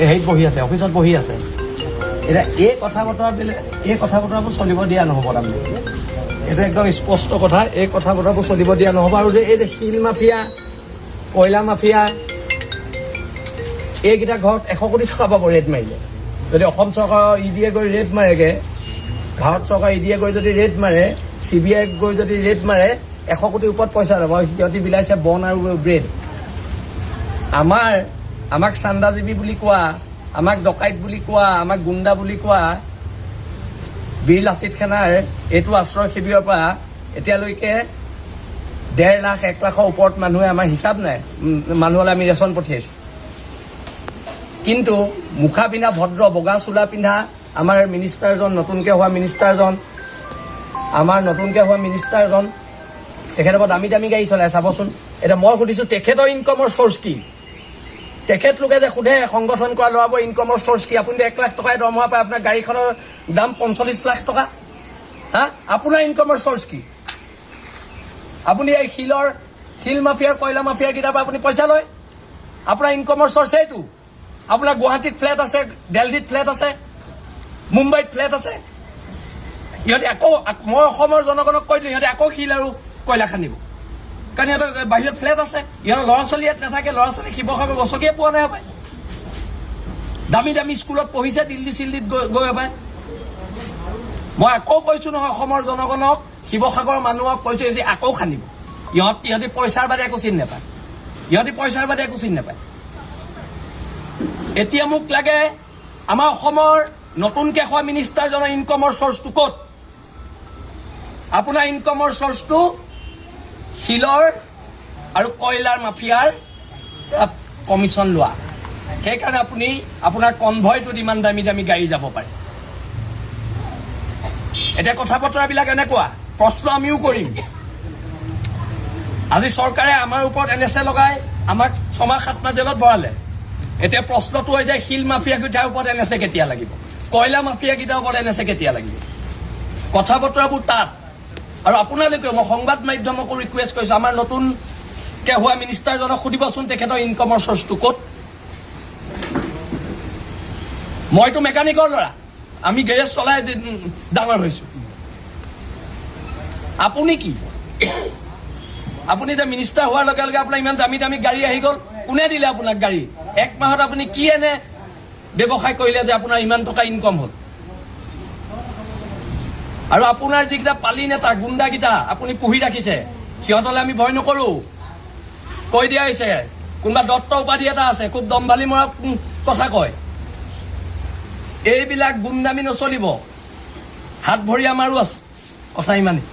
হেৰিত বহি আছে, অফিচত বহি আছে। এতিয়া এই কথা বতৰাবোৰ চলিব দিয়া নহ'ব তাৰমানে। এইটো একদম স্পষ্ট কথা, এই কথা বতৰাবোৰ চলিব দিয়া নহ'ব। আৰু এই যে শিল মাফিয়া, কয়লা মাফিয়া, এইকেইটা ঘৰত 100 কোটি টকা পাব ৰেড মাৰিলে। যদি অসম চৰকাৰৰ ইডিয়ে গৈ ৰেড মাৰেগৈ, ভাৰত চৰকাৰৰ ইডিয়ে গৈ যদি ৰেড মাৰে, CBI গৈ যদি ৰেড মাৰে, 100 কোটিৰ ওপৰত পইচা ল'ব। সিহঁতি বিলাইছে বন আৰু ব্ৰেড। আমাক চান্দাজীৱী বুলি কোৱা, আমাক ডকাইত বুলি কোৱা, আমাক গুণ্ডা বুলি কোৱা বীৰ লাচিত সেনাৰ এইটো আশ্ৰয় শিবিৰৰ পৰা এতিয়ালৈকে 1.5 লাখ 1 লাখৰ ওপৰত মানুহে আমাৰ হিচাপ নাই মানুহলৈ আমি ৰেচন পঠিয়াইছোঁ। কিন্তু মুখা পিন্ধা ভদ্ৰ বগা চোলা পিন্ধা আমাৰ মিনিষ্টাৰজন, নতুনকৈ হোৱা মিনিষ্টাৰজন, তেখেতৰ দামী দামী গাড়ী চলাই চাবচোন। এতিয়া মই সুধিছোঁ তেখেতৰ ইনকমৰ চ'ৰ্চ কি? তেখেতলোকে যে সোধে সংগঠন কৰা ল'ৰাবোৰ ইনকমৰ চ'ৰ্চ কি? আপুনি 1 লাখ টকাই দৰমহা পায়, আপোনাৰ গাড়ীখনৰ দাম 45 লাখ টকা। আপোনাৰ ইনকমৰ চ'ৰ্চ কি? আপুনি এই শিল মাফিয়াৰ, কয়লা মাফিয়াৰ কেইটাৰ পৰা আপুনি পইচা লয়। আপোনাৰ ইনকমৰ চ'ৰ্চ এইটো। আপোনাৰ গুৱাহাটীত ফ্লেট আছে, দিল্লীত ফ্লেট আছে, মুম্বাইত ফ্লেট আছে। সিহঁতে আকৌ, মই অসমৰ জনগণক কৈ দিলোঁ, সিহঁতে আকৌ শিল আৰু কয়লা খান্দিব, কাৰণ সিহঁতৰ বাহিৰত ফ্লেট আছে। ইহঁতৰ ল'ৰা ছোৱালী ইয়াত নাথাকে, ল'ৰা ছোৱালী শিৱসাগৰ গছকিয়ে পোৱা নাই হপায়। দামী দামী স্কুলত পঢ়িছে দিল্লী চিল্লীত গৈ হপায়। মই আকৌ কৈছোঁ নহয় অসমৰ জনগণক, শিৱসাগৰৰ মানুহক কৈছোঁ, সিহঁতি আকৌ খান্দিব। ইহঁতি পইচাৰ বাদে একো চিনি নাপায়। এতিয়া মোক লাগে আমাৰ অসমৰ নতুনকৈ হোৱা মিনিষ্টাৰজনৰ ইনকমৰ চ'ৰ্চটো ক'ত? আপোনাৰ ইনকমৰ চ'ৰ্চটো শিলৰ আৰু কয়লাৰ মাফিয়াৰ কমিশ্যন লোৱা। সেইকাৰণে আপুনি আপোনাৰ কনভয়টোত ইমান দামী দামী গাড়ী যাব পাৰে। এতিয়া কথা বতৰাবিলাক এনেকুৱা, প্ৰশ্ন আমিও কৰিম। আজি চৰকাৰে আমাৰ ওপৰত NSA লগাই আমাক 6 মাহ 7 মাহ জেলত ভৰালে। এতিয়া প্ৰশ্নটো হৈ যায় শিল মাফিয়াকেইটাৰ ওপৰত NSA কেতিয়া লাগিব, কয়লা মাফিয়াকেইটাৰ ওপৰত NSA কেতিয়া লাগিব? কথা বতৰাবোৰ তাত। আৰু আপোনালোকেও, মই সংবাদ মাধ্যমকো ৰিকুৱেষ্ট কৰিছোঁ, আমাৰ নতুনকৈ হোৱা মিনিষ্টাৰজনক সুধিবচোন তেখেতৰ ইনকমৰ চ'ৰ্চটো ক'ত। মইতো মেকানিকৰ ল'ৰা, আমি গেৰেজ চলাই ডাঙৰ হৈছোঁ। আপুনি কি? আপুনি যে মিনিষ্টাৰ হোৱাৰ লগে লগে আপোনাৰ ইমান দামী দামী গাড়ী আহি গ'ল, কোনে দিলে আপোনাক গাড়ী? 1 মাহত আপুনি কি এনে ব্যৱসায় কৰিলে যে আপোনাৰ ইমান টকা ইনকম হ'ল? আৰু আপোনাৰ যিকেইটা পালি নেতা, গুণ্ডাকেইটা আপুনি পুহি ৰাখিছে, সিহঁতলৈ আমি ভয় নকৰোঁ। কৈ দিয়া হৈছে, কোনোবা দত্ত উপাধি এটা আছে, খুব দম্ভালি মৰা কথা কয়। এইবিলাক গুণ্ডামি নচলিব, হাত ভৰি আমাৰো আছে। কথা ইমানেই।